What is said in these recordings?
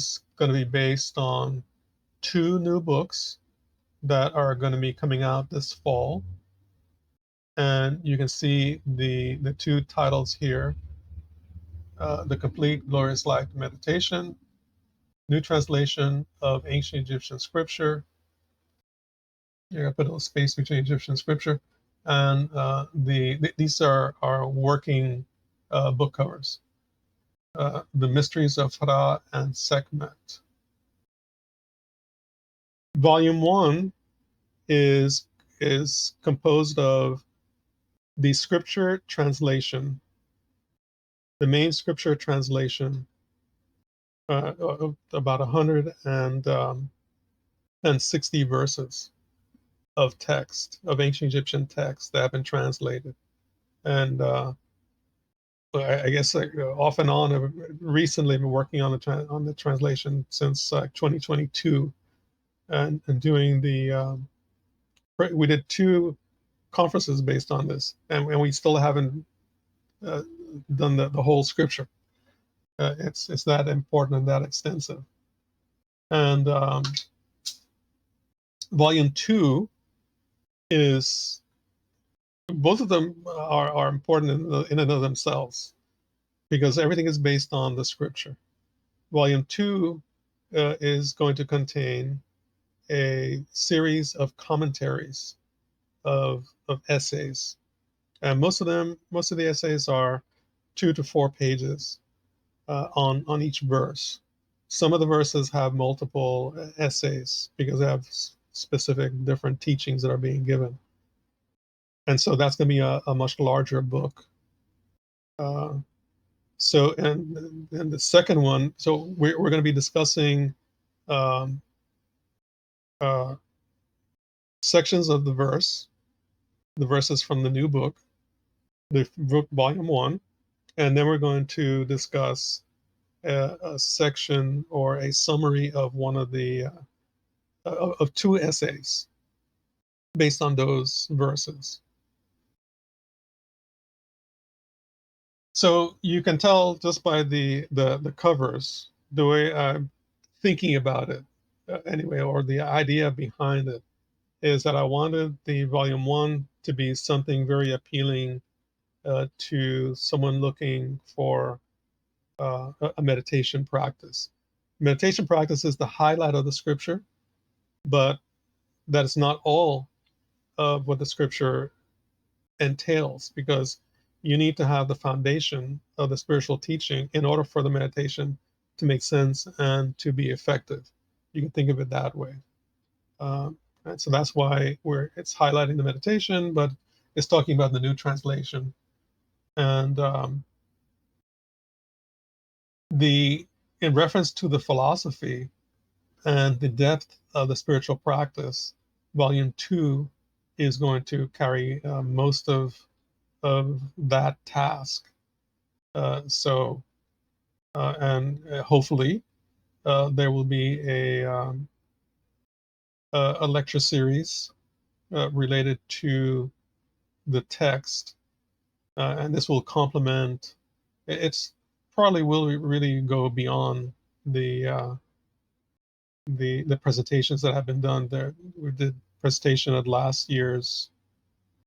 is going to be based on 2 new books that are going to be coming out this fall. And you can see the 2 titles here, The Complete Glorious Life Meditation, New Translation of Ancient Egyptian Scripture. You're going to put a little space between Egyptian Scripture. And these are working book covers. The Mysteries of Ra and Sekhmet. Volume 1 is composed of the scripture translation, the main scripture translation, of about 160 verses of text, of ancient Egyptian text that have been translated. And I guess off and on, I've recently been working on the translation since 2022, and doing we did 2 conferences based on this, and we still haven't done the whole scripture. It's that important and that extensive. And volume 2 is, both of them are important in and of themselves, because everything is based on the scripture. Volume 2 is going to contain a series of commentaries, of essays, and most of the essays are 2 to 4 pages on each verse. Some of the verses have multiple essays because they have specific different teachings that are being given. And so that's going to be a much larger book. So, and the second one, so we're going to be discussing um, sections of the verses from the new book, the book volume 1, and then we're going to discuss a section or a summary of one of the of 2 essays based on those verses. So you can tell just by the covers, the way I'm thinking about it, anyway, or the idea behind it, is that I wanted the volume 1 to be something very appealing to someone looking for a meditation practice. Meditation practice is the highlight of the scripture, but that is not all of what the scripture entails, because you need to have the foundation of the spiritual teaching in order for the meditation to make sense and to be effective. You can think of it that way. And so that's why it's highlighting the meditation, but it's talking about the new translation. And in reference to the philosophy and the depth of the spiritual practice, volume 2 is going to carry most of that task. And hopefully there will be a lecture series related to the text, and this will complement. It's probably will really go beyond the presentations that have been done there. We did presentation at last year's,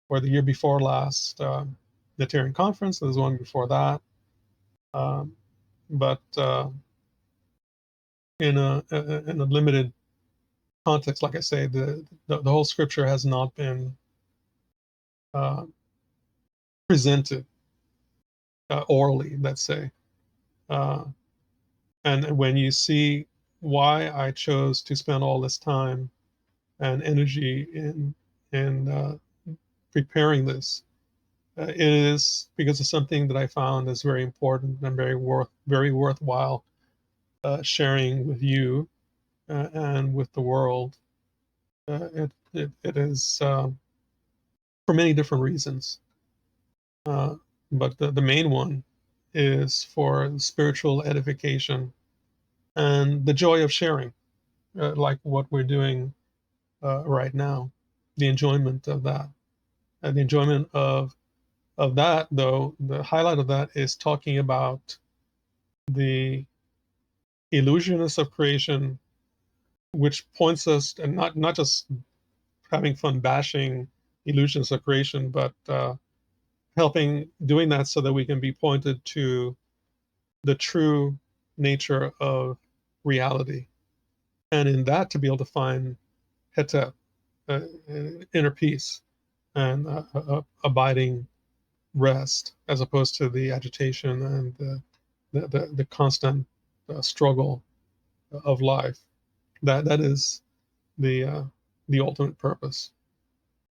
or the year before last, the Tyrian conference. There's one before that, but in a limited context, like I say, the whole scripture has not been presented orally, let's say. And when you see why I chose to spend all this time and energy in preparing this, it is because of something that I found is very important and very worthwhile sharing with you and with the world. It is for many different reasons, but the main one is for spiritual edification and the joy of sharing, like what we're doing right now, the enjoyment of that. And the enjoyment of that, though, the highlight of that is talking about the illusionist of creation, which points us, and not just having fun bashing illusions of creation, but helping doing that so that we can be pointed to the true nature of reality, and in that to be able to find heta, uh, inner peace, and abiding rest, as opposed to the agitation and the constant struggle of life. That is the ultimate purpose.